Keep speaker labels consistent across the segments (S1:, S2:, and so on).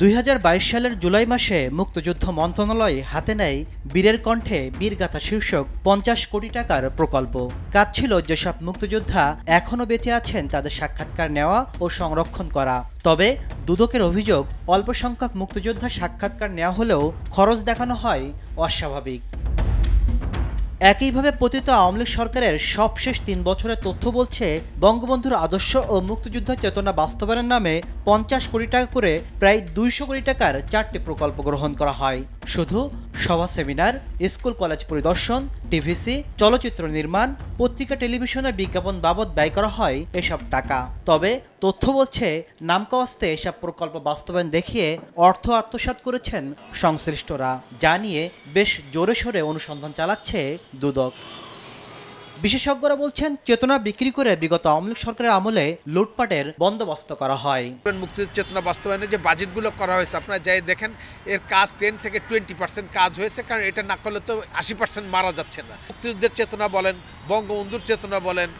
S1: 2022 সালের জুলাই মাসে মুক্তিযুদ্ধ মন্ত্রণালয় হাতে নেয় বীরের কণ্ঠে বীরগাথা শীর্ষক 50 কোটি টাকার প্রকল্প। কাজ ছিল যেসব মুক্তিযোদ্ধা এখনও বেঁচে আছেন তাদের সাক্ষাৎকার নেওয়া ও সংরক্ষণ করা। তবে দুদকের অভিযোগ, অল্প সংখ্যক মুক্তিযোদ্ধার সাক্ষাৎকার নেওয়া হলেও খরচ দেখানো হয় অস্বাভাবিক। একইভাবে পতিত আওয়ামী লীগ সরকারের সবশেষ 3 বছরের তথ্য বলছে, বঙ্গবন্ধুর আদর্শ ও মুক্তিযুদ্ধের চেতনা বাস্তবায়নের নামে 50 কোটি টাকা করে প্রায় 200 কোটি টাকার 4টি প্রকল্প গ্রহণ করা হয়। শুধু সভা, সেমিনার, স্কুল কলেজ পরিদর্শন, টিভিসি, চলচ্চিত্র নির্মাণ, পত্রিকা টেলিভিশনের বিজ্ঞাপন বাবদ ব্যয় করা হয় এসব টাকা। তবে তথ্য বলছে, নামকাওয়াস্তে এসব প্রকল্প বাস্তবায়ন দেখিয়ে অর্থ আত্মসাৎ করেছেন সংশ্লিষ্টরা, যা নিয়ে বেশ জোরে সোরে অনুসন্ধান চালাচ্ছে দুদক। বিশেষজ্ঞরা বলছেন, চেতনা বিক্রি করে বিগত আওয়ামী লীগ সরকারের আমলে লুটপাটের বন্দোবস্ত করা হয়।
S2: মুক্তিযুদ্ধ চেতনা বাস্তবায়নের যে বাজেটগুলো করা হয়েছে, আপনারা যাই দেখেন, এর কাজ 10 থেকে 20% কাজ হয়েছে, কারণ এটা না করলে তো 80% মারা যাচ্ছে না। মুক্তিযুদ্ধের চেতনা বলেন, বঙ্গবন্ধুর চেতনা বলেন,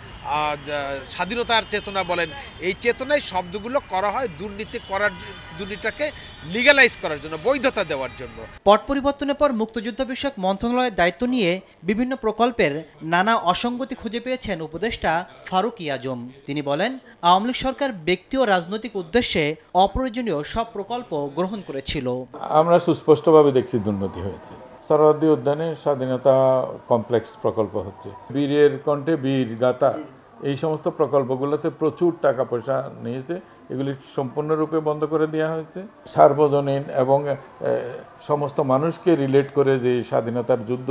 S2: স্বাধীনতার চেতনা বলেন, এই চেতনায় শব্দগুলো করা হয় দুর্নীতিটাকে লিগ্যালাইজ করার জন্য, বৈধতা দেওয়ার জন্য।
S1: পট পরিবর্তনের পর মুক্তিযুদ্ধ বিষয়ক মন্ত্রণালয়ের দায়িত্ব নিয়ে বিভিন্ন প্রকল্পের নানা অসঙ্গতি খুঁজে পেয়েছেন উপদেষ্টা ফারুক আজম। তিনি বলেন, আওয়ামী লীগ সরকার ব্যক্তি ও রাজনৈতিক উদ্দেশ্যে অপ্রয়োজনীয় সব প্রকল্প গ্রহণ করেছিল।
S3: আমরা সুস্পষ্টভাবে দেখছি দুর্নীতি হয়েছে। সরহদ্দি উদ্যানে স্বাধীনতা কমপ্লেক্স প্রকল্প হচ্ছে, বীরের কণ্ঠে বীর গাথা, এই সমস্ত প্রকল্পগুলোতে প্রচুর টাকা পয়সা নিয়েছে, এগুলি সম্পূর্ণরূপে বন্ধ করে দেওয়া হয়েছে। সার্বজনীন এবং সমস্ত মানুষকে রিলেট করে যে স্বাধীনতার যুদ্ধ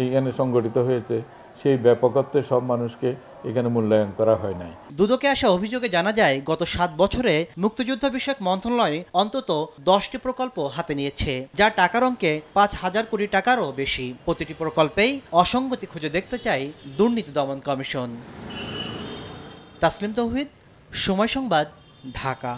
S3: এইখানে সংগঠিত হয়েছে, সেই ব্যাপকত্বে সব মানুষকে এখানে মূল্যায়ন করা হয় নাই।
S1: দুদকে আসা অভিযোগে জানা যায়, গত 7 বছরে মুক্তিযুদ্ধ বিষয়ক মন্ত্রণালয় অন্তত 10টি প্রকল্প হাতে নিয়েছে, যা টাকার অঙ্কে 5,000 কোটি টাকারও বেশি। প্রতিটি প্রকল্পেই অসঙ্গতি খুঁজে দেখতে চাই দুর্নীতি দমন কমিশন। তাসলিম তৌহিদ, সময় সংবাদ, ঢাকা।